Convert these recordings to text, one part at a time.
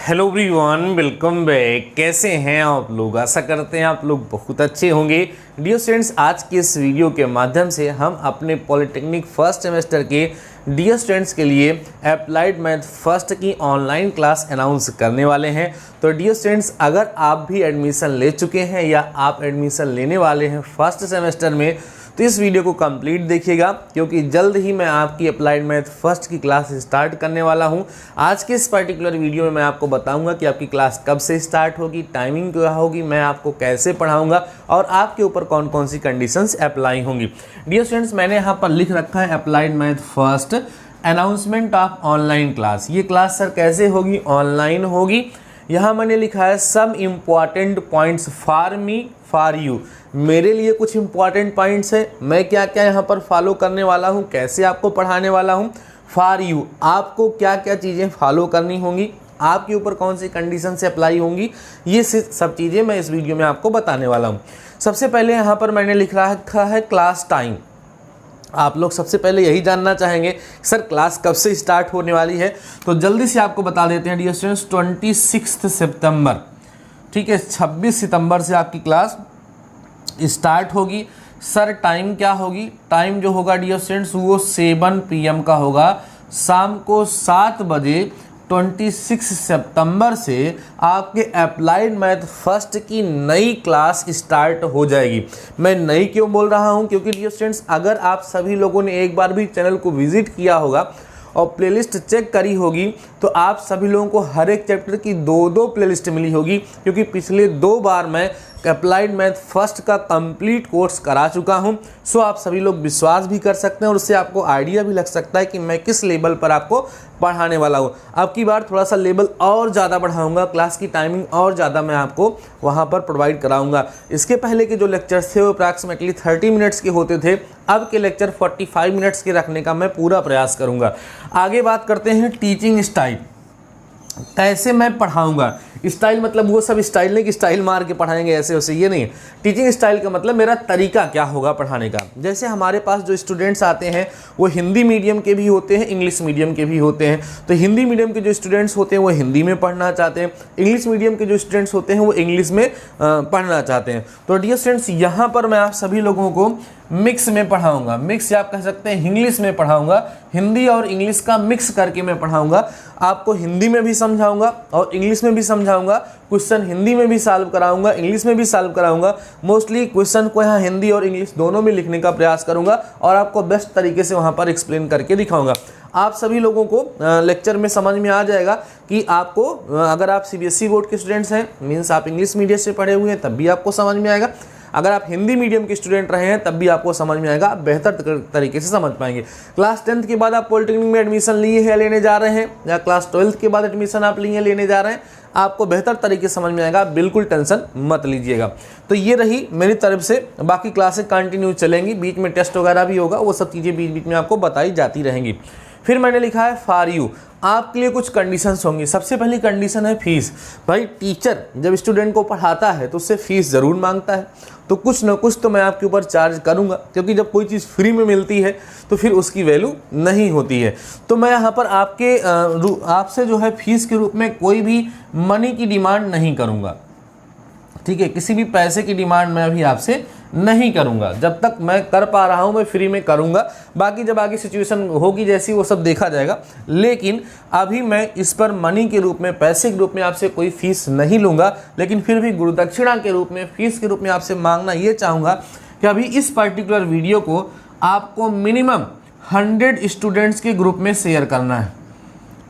Hello everyone, welcome back. कैसे हैं आप लोग? आशा करते हैं आप लोग बहुत अच्छे होंगे। डियर स्टूडेंट्स, आज के इस वीडियो के माध्यम से हम अपने पॉलिटेक्निक फर्स्ट सेमेस्टर के डियर स्टूडेंट्स के लिए अप्लाइड मैथ फर्स्ट की ऑनलाइन क्लास अनाउंस करने वाले हैं। तो डियर स्टूडेंट्स, अगर आप भी एडमिशन ले चुके हैं या आप एडमिशन लेने वाले हैं फर्स्ट सेमेस्टर में, तो इस वीडियो को कंप्लीट देखिएगा, क्योंकि जल्द ही मैं आपकी अप्लाइड मैथ फर्स्ट की क्लास स्टार्ट करने वाला हूं। आज के इस पर्टिकुलर वीडियो में मैं आपको बताऊंगा कि आपकी क्लास कब से स्टार्ट होगी, टाइमिंग क्या होगी, मैं आपको कैसे पढ़ाऊंगा और आपके ऊपर कौन कौन सी कंडीशंस अप्लाई होंगी। डियर स्टूडेंट्स, मैंने यहाँ पर लिख रखा है applied math first announcement of online class. ये क्लास सर कैसे होगी? ऑनलाइन होगी। यहाँ मैंने लिखा है some important points for me for you. मेरे लिए कुछ इंपॉर्टेंट पॉइंट्स है, मैं क्या क्या यहाँ पर फॉलो करने वाला हूँ, कैसे आपको पढ़ाने वाला हूँ। फॉर यू, आपको क्या क्या चीज़ें फॉलो करनी होंगी, आपके ऊपर कौन सी कंडीशन से अप्लाई होंगी, ये सब चीज़ें मैं इस वीडियो में आपको बताने वाला हूँ। सबसे पहले यहाँ पर मैंने लिख रखा है क्लास टाइम। आप लोग सबसे पहले यही जानना चाहेंगे सर क्लास कब से स्टार्ट होने वाली है, तो जल्दी से आपको बता देते हैं डियर स्टूडेंट्स। 26 सितंबर, ठीक है, 26 सितंबर से आपकी क्लास स्टार्ट होगी। सर टाइम क्या होगी? टाइम जो होगा डियर स्टूडेंट्स वो 7 PM का होगा। शाम को 7 बजे 26 सितंबर से आपके अप्लाइड मैथ फर्स्ट की नई क्लास स्टार्ट हो जाएगी। मैं नई क्यों बोल रहा हूं? क्योंकि डियर स्टूडेंट्स, अगर आप सभी लोगों ने एक बार भी चैनल को विजिट किया होगा और प्लेलिस्ट चेक करी होगी, तो आप सभी लोगों को हर एक चैप्टर की दो प्लेलिस्ट मिली होगी, क्योंकि पिछले 2 बार मैं अप्लाइड मैथ फर्स्ट का कंप्लीट कोर्स करा चुका हूं। सो आप सभी लोग विश्वास भी कर सकते हैं और उससे आपको आइडिया भी लग सकता है कि मैं किस लेवल पर आपको पढ़ाने वाला हूं। अब की बार थोड़ा सा लेवल और ज़्यादा बढ़ाऊंगा, क्लास की टाइमिंग और ज़्यादा मैं आपको वहां पर प्रोवाइड कराऊंगा। इसके पहले के जो लेक्चर्स थे वो अप्रॉक्सीमेटली 30 मिनट्स के होते थे, अब के लेक्चर 45 मिनट्स के रखने का मैं पूरा प्रयास करूँगा। आगे बात करते हैं टीचिंग स्टाइल, कैसे मैं पढ़ाऊंगा। स्टाइल मतलब वो सब स्टाइल नहीं कि स्टाइल मार के पढ़ाएंगे ऐसे वैसे, ये नहीं। टीचिंग स्टाइल का मतलब मेरा तरीका क्या होगा पढ़ाने का। जैसे हमारे पास जो स्टूडेंट्स आते हैं वो हिंदी मीडियम के भी होते हैं, इंग्लिश मीडियम के भी होते हैं। तो हिंदी मीडियम के जो स्टूडेंट्स होते हैं वो हिंदी में पढ़ना चाहते हैं, इंग्लिश मीडियम के जो स्टूडेंट्स होते हैं वो इंग्लिश में पढ़ना चाहते हैं। तो डियर स्टूडेंट्स, यहाँ पर मैं आप सभी लोगों को मिक्स में पढ़ाऊंगा। मिक्स आप कह सकते हैं इंग्लिश में पढ़ाऊंगा, हिंदी और इंग्लिश का मिक्स करके मैं पढ़ाऊंगा। आपको हिंदी में भी समझाऊंगा और इंग्लिश में भी समझाऊंगा। क्वेश्चन हिंदी में भी सॉल्व कराऊंगा, इंग्लिश में भी सॉल्व कराऊंगा। मोस्टली क्वेश्चन को यहाँ हिंदी और इंग्लिश दोनों में लिखने का प्रयास करूंगा और आपको बेस्ट तरीके से वहाँ पर एक्सप्लेन करके दिखाऊंगा। आप सभी लोगों को लेक्चर में समझ में आ जाएगा कि आपको, अगर आप CBSE बोर्ड के स्टूडेंट्स हैं, मीन्स आप इंग्लिश मीडियम से पढ़े हुए हैं, तब भी आपको समझ में आएगा। अगर आप हिंदी मीडियम के स्टूडेंट रहे हैं तब भी आपको समझ में आएगा, आप बेहतर तरीके से समझ पाएंगे। क्लास 10th के बाद आप पॉलिटेक्निक में एडमिशन लिए हैं, लेने जा रहे हैं, या क्लास 12th के बाद एडमिशन आप लिए लेने जा रहे हैं, आपको बेहतर तरीके से समझ में आएगा। बिल्कुल टेंशन मत लीजिएगा। तो ये रही मेरी तरफ से, बाकी क्लासेस कंटिन्यू चलेंगी, बीच में टेस्ट वगैरह भी होगा, वो सब चीज़ें बीच बीच में आपको बताई जाती रहेंगी। फिर मैंने लिखा है फॉर यू, आपके लिए कुछ कंडीशंस होंगी। सबसे पहली कंडीशन है फीस। भाई टीचर जब स्टूडेंट को पढ़ाता है तो उससे फीस ज़रूर मांगता है, तो कुछ ना कुछ तो मैं आपके ऊपर चार्ज करूंगा, क्योंकि जब कोई चीज़ फ्री में मिलती है तो फिर उसकी वैल्यू नहीं होती है। तो मैं यहाँ पर आपसे जो है फीस के रूप में कोई भी मनी की डिमांड नहीं करूँगा, ठीक है। किसी भी पैसे की डिमांड मैं अभी आपसे नहीं करूंगा। जब तक मैं कर पा रहा हूं मैं फ्री में करूंगा, बाकी जब आगे सिचुएशन होगी जैसी वो सब देखा जाएगा। लेकिन अभी मैं इस पर मनी के रूप में, पैसे के रूप में आपसे कोई फीस नहीं लूंगा, लेकिन फिर भी गुरुदक्षिणा के रूप में, फीस के रूप में आपसे मांगना ये चाहूँगा कि अभी इस पर्टिकुलर वीडियो को आपको मिनिमम 100 स्टूडेंट्स के ग्रुप में शेयर करना है,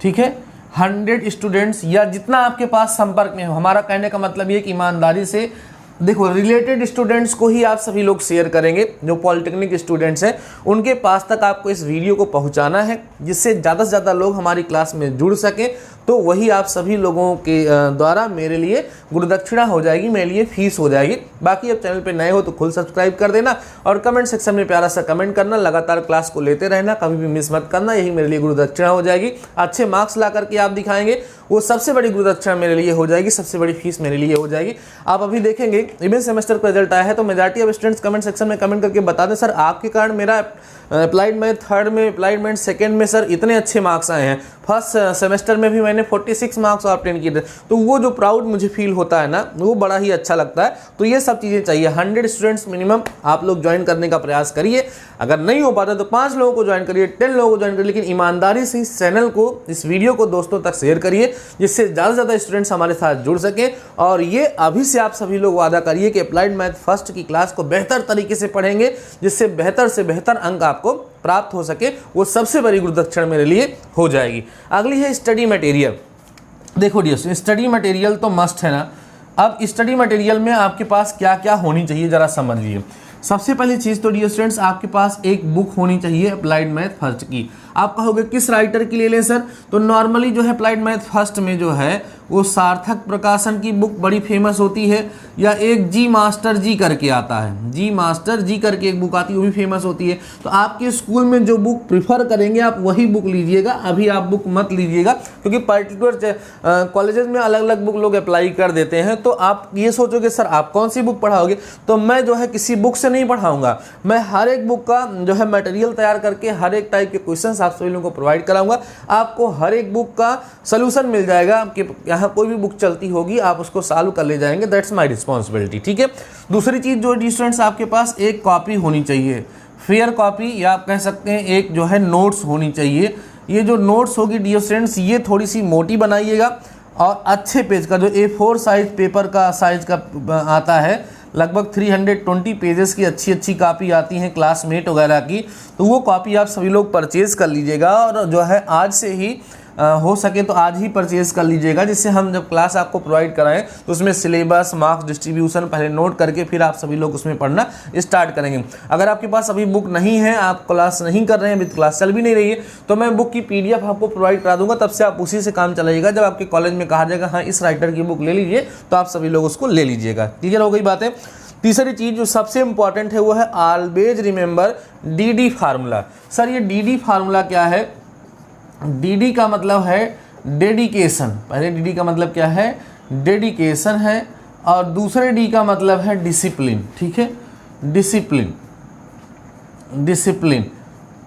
ठीक है। 100 स्टूडेंट्स या जितना आपके पास संपर्क में हो। हमारा कहने का मतलब ये कि ईमानदारी से देखो, रिलेटेड स्टूडेंट्स को ही आप सभी लोग शेयर करेंगे। जो पॉलिटेक्निक स्टूडेंट्स हैं उनके पास तक आपको इस वीडियो को पहुंचाना है, जिससे ज़्यादा से ज़्यादा लोग हमारी क्लास में जुड़ सकें। तो वही आप सभी लोगों के द्वारा मेरे लिए गुरुदक्षिणा हो जाएगी, मेरे लिए फीस हो जाएगी। बाकी अब चैनल पे नए हो तो खुद सब्सक्राइब कर देना और कमेंट सेक्शन में प्यारा सा कमेंट करना। लगातार क्लास को लेते रहना, कभी भी मिस मत करना, यही मेरे लिए गुरुदक्षिणा हो जाएगी। अच्छे मार्क्स ला करके आप दिखाएंगे, वो सबसे बड़ी गुरुदक्षिणा मेरे लिए हो जाएगी, सबसे बड़ी फीस मेरे लिए हो जाएगी। आप अभी देखेंगे इवेंट सेमेस्टर का रिजल्ट आया है तो majority of students comment section में कमेंट करके बता दें सर आपके कारण मेरा अप्लाइड मैथ थर्ड में, अप्लाइड मैथ सेकेंड में सर इतने अच्छे मार्क्स आए हैं, फर्स्ट सेमेस्टर में भी मैंने 46 मार्क्स ऑब्टेन किए थे। तो वो जो प्राउड मुझे फील होता है ना, वो बड़ा ही अच्छा लगता है। तो ये सब चीज़ें चाहिए। 100 स्टूडेंट्स मिनिमम आप लोग ज्वाइन करने का प्रयास करिए। अगर नहीं हो पाता तो 5 लोगों को ज्वाइन करिए, 10 लोगों को ज्वाइन करिए, लेकिन ईमानदारी से इस चैनल को, इस वीडियो को दोस्तों तक शेयर करिए, जिससे ज़्यादा से ज़्यादा स्टूडेंट्स हमारे साथ जुड़ सकें। और ये अभी से आप सभी लोग वादा करिए कि अप्लाइड मैथ फर्स्ट की क्लास को बेहतर तरीके से पढ़ेंगे, जिससे बेहतर से बेहतर अंक आपको प्राप्त हो सके। वो सबसे बड़ी गुरुदक्षिणा मेरे लिए हो जाएगी। अगली है स्टडी मटेरियल। देखो डियर, स्टडी मटेरियल तो मस्ट है ना। अब स्टडी मटेरियल में आपके पास क्या क्या होनी चाहिए जरा समझिए। सबसे पहली चीज़ तो डियर स्टूडेंट्स आपके पास एक बुक होनी चाहिए अप्लाइड मैथ फर्स्ट की। आप कहोगे किस राइटर की ले लें सर? तो नॉर्मली जो है अप्लाइड मैथ फर्स्ट में जो है वो सार्थक प्रकाशन की बुक बड़ी फेमस होती है, या एक जी मास्टर जी करके आता है, जी मास्टर जी करके एक बुक आती है, वो भी फेमस होती है। तो आपके स्कूल में जो बुक प्रिफर करेंगे आप वही बुक लीजिएगा, अभी आप बुक मत लीजिएगा, क्योंकि पर्टिकुलर कॉलेजेस में अलग अलग बुक लोग अप्लाई कर देते हैं। तो आप ये सोचोगे सर आप कौन सी बुक पढ़ाओगे? तो मैं जो है किसी बुक से नहीं पढ़ाऊंगा, मैं हर एक बुक का जो है मटेरियल तैयार करके हर एक टाइप के क्वेश्चंस आप सभी लोगों को प्रोवाइड कराऊंगा। आपको हर एक बुक का सोल्यूशन मिल जाएगा। आपके यहाँ कोई भी बुक चलती होगी आप उसको सॉल्व कर ले जाएंगे, दैट्स माय रिस्पॉन्सिबिलिटी। ठीक है। दूसरी चीज़ जो स्टूडेंट्स आपके पास एक कॉपी होनी चाहिए, फेयर कॉपी, या आप कह सकते हैं एक जो है नोट्स होनी चाहिए। ये जो नोट्स होगी डियर स्टूडेंट्स, ये थोड़ी सी मोटी बनाइएगा और अच्छे पेज का, जो A4 साइज पेपर का साइज का आता है, लगभग 320 पेजेस की अच्छी अच्छी कॉपी आती हैं क्लासमेट वगैरह की। तो वो कॉपी आप सभी लोग परचेज कर लीजिएगा, और जो है आज से ही हो सके तो आज ही परचेज कर लीजिएगा, जिससे हम जब क्लास आपको प्रोवाइड कराएं तो उसमें सिलेबस, मार्क्स डिस्ट्रीब्यूशन पहले नोट करके फिर आप सभी लोग उसमें पढ़ना स्टार्ट करेंगे। अगर आपके पास अभी बुक नहीं है, आप क्लास नहीं कर रहे हैं, अभी क्लास चल भी नहीं रही है, तो मैं बुक की PDF आपको प्रोवाइड करा दूंगा, तब से आप उसी से काम चलाइएगा। जब आपके कॉलेज में कहा जाएगा हाँ इस राइटर की बुक ले लीजिए, तो आप सभी लोग उसको ले लीजिएगा। क्लियर हो गई बातें। तीसरी चीज़ जो सबसे इंपॉर्टेंट है वो है always remember DD formula. Sir ये DD फार्मूला क्या है? DD का मतलब है डेडिकेशन। पहले DD का मतलब क्या है? डेडिकेशन है, और दूसरे D का मतलब है डिसिप्लिन। ठीक है, डिसिप्लिन, डिसिप्लिन।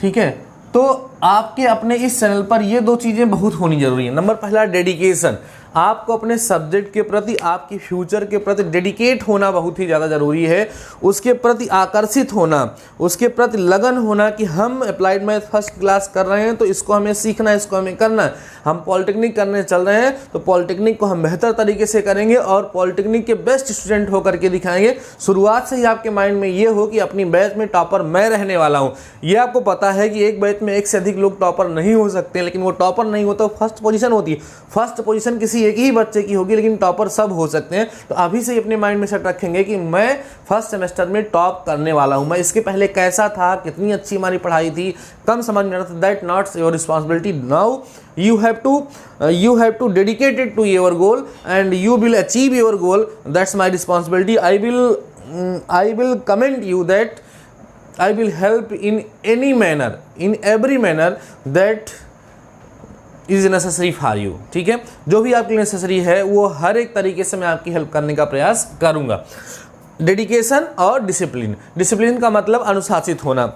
ठीक है। तो आपके अपने इस चैनल पर ये दो चीज़ें बहुत होनी जरूरी है। नंबर पहला डेडिकेशन, आपको अपने सब्जेक्ट के प्रति, आपकी फ्यूचर के प्रति डेडिकेट होना बहुत ही ज़्यादा ज़रूरी है। उसके प्रति आकर्षित होना, उसके प्रति लगन होना कि हम अप्लाइड मैथ फर्स्ट क्लास कर रहे हैं तो इसको हमें सीखना है, इसको हमें करना है। हम पॉलिटेक्निक करने चल रहे हैं तो पॉलिटेक्निक को हम बेहतर तरीके से करेंगे और पॉलिटेक्निक के बेस्ट स्टूडेंट होकर के दिखाएंगे। शुरुआत से ही आपके माइंड में ये हो कि अपनी बैच में टॉपर मैं रहने वाला हूँ। ये आपको पता है कि एक बैच में एक से अधिक लोग टॉपर नहीं हो सकते, लेकिन वो टॉपर नहीं होता, फर्स्ट पोजीशन होती है। फर्स्ट पोजीशन किसी एक ही बच्चे की होगी, लेकिन टॉपर सब हो सकते हैं। तो अभी से अपने माइंड में सेट रखेंगे कि मैं फर्स्ट सेमेस्टर में टॉप करने वाला हूं। मैं इसके पहले कैसा था, कितनी अच्छी हमारी पढ़ाई थी, कम समझ में आ रहा था, that not your responsibility. Now you have to dedicate it to your goal and you will achieve your goal. That's my responsibility. I will commend you that I will help in any manner, in every manner that is necessary for you. ठीक है, जो भी आपके लिए necessary है वो हर एक तरीके से मैं आपकी हेल्प करने का प्रयास करूंगा। डेडिकेशन और डिसिप्लिन। डिसिप्लिन का मतलब अनुशासित होना।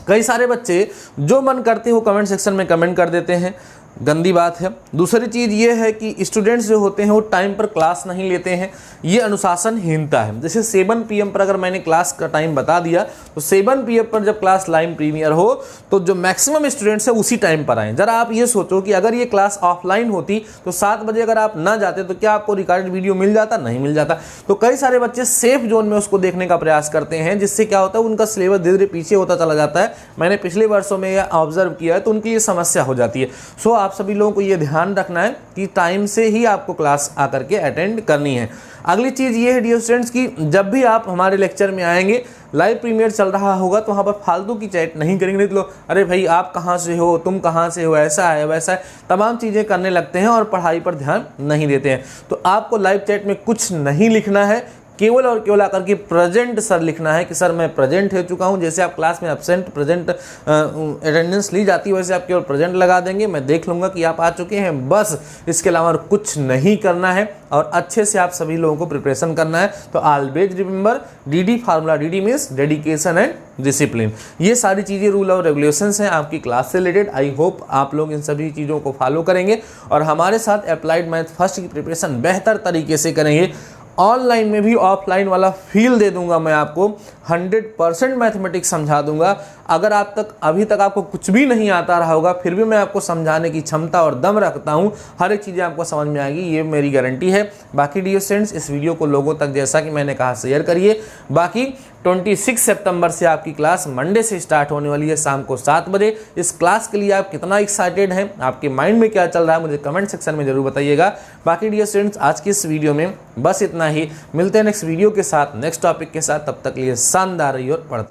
कई सारे बच्चे जो मन करते हो कमेंट सेक्शन में कमेंट कर देते हैं, गंदी बात है। दूसरी चीज़ ये है कि स्टूडेंट्स जो होते हैं वो टाइम पर क्लास नहीं लेते हैं, ये अनुशासनहीनता है। जैसे 7 PM पर अगर मैंने क्लास का टाइम बता दिया तो 7 PM पर जब क्लास लाइव प्रीमियर हो तो जो मैक्सिमम स्टूडेंट्स है उसी टाइम पर आएँ। जरा आप ये सोचो कि अगर ये क्लास ऑफलाइन होती तो 7 बजे अगर आप ना जाते तो क्या आपको रिकॉर्डेड वीडियो मिल जाता? नहीं मिल जाता। तो कई सारे बच्चे सेफ जोन में उसको देखने का प्रयास करते हैं, जिससे क्या होता है उनका सिलेबस धीरे धीरे पीछे होता चला जाता है। मैंने पिछले वर्षों में यह ऑब्जर्व किया है, तो उनकी ये समस्या हो जाती है। सो आप सभी लोगों को ये ध्यान रखना है कि टाइम से ही आपको क्लास आकर के अटेंड करनी है। अगली चीज़ ये है डियर स्टूडेंट्स की जब भी आप हमारे लेक्चर में आएंगे, लाइव प्रीमियर चल रहा होगा तो वहाँ पर फालतू की चैट नहीं करेंगे। नहीं तो लोग अरे भाई आप कहाँ से हो, तुम कहाँ से हो, ऐसा है वैसा है, तमाम चीज़ें करने लगते हैं और पढ़ाई पर ध्यान नहीं देते हैं। तो आपको लाइव चैट में कुछ नहीं लिखना है, केवल और केवल आकर के प्रेजेंट सर लिखना है कि सर मैं प्रेजेंट हो चुका हूं। जैसे आप क्लास में एब्सेंट प्रेजेंट अटेंडेंस ली जाती है वैसे आप केवल प्रेजेंट लगा देंगे, मैं देख लूंगा कि आप आ चुके हैं, बस इसके अलावा कुछ नहीं करना है और अच्छे से आप सभी लोगों को प्रिपरेशन करना है। तो always remember DD formula, DD means dedication and discipline. ये सारी चीज़ें रूल और रेगुलेशंस हैं आपकी क्लास से रिलेटेड। आई होप आप लोग इन सभी चीज़ों को फॉलो करेंगे और हमारे साथ अप्लाइड मैथ फर्स्ट की प्रिपरेशन बेहतर तरीके से करेंगे। ऑनलाइन में भी ऑफलाइन वाला फील दे दूंगा मैं आपको, 100% मैथमेटिक्स समझा दूंगा। अगर अभी तक आपको कुछ भी नहीं आता रहा होगा फिर भी मैं आपको समझाने की क्षमता और दम रखता हूं, हर एक चीज़ें आपको समझ में आएगी, ये मेरी गारंटी है। बाकी डियर स्टूडेंट्स इस वीडियो को लोगों तक जैसा कि मैंने कहा शेयर करिए। बाकी 26 सितंबर से आपकी क्लास मंडे से स्टार्ट होने वाली है शाम को 7 बजे। इस क्लास के लिए आप कितना एक्साइटेड हैं, आपके माइंड में क्या चल रहा है, मुझे कमेंट सेक्शन में जरूर बताइएगा। बाकी डियर स्टूडेंट्स आज की इस वीडियो में बस इतना ही, मिलते हैं नेक्स्ट वीडियो के साथ, नेक्स्ट टॉपिक के साथ। तब तक लिए शानदार रहिए और पढ़ते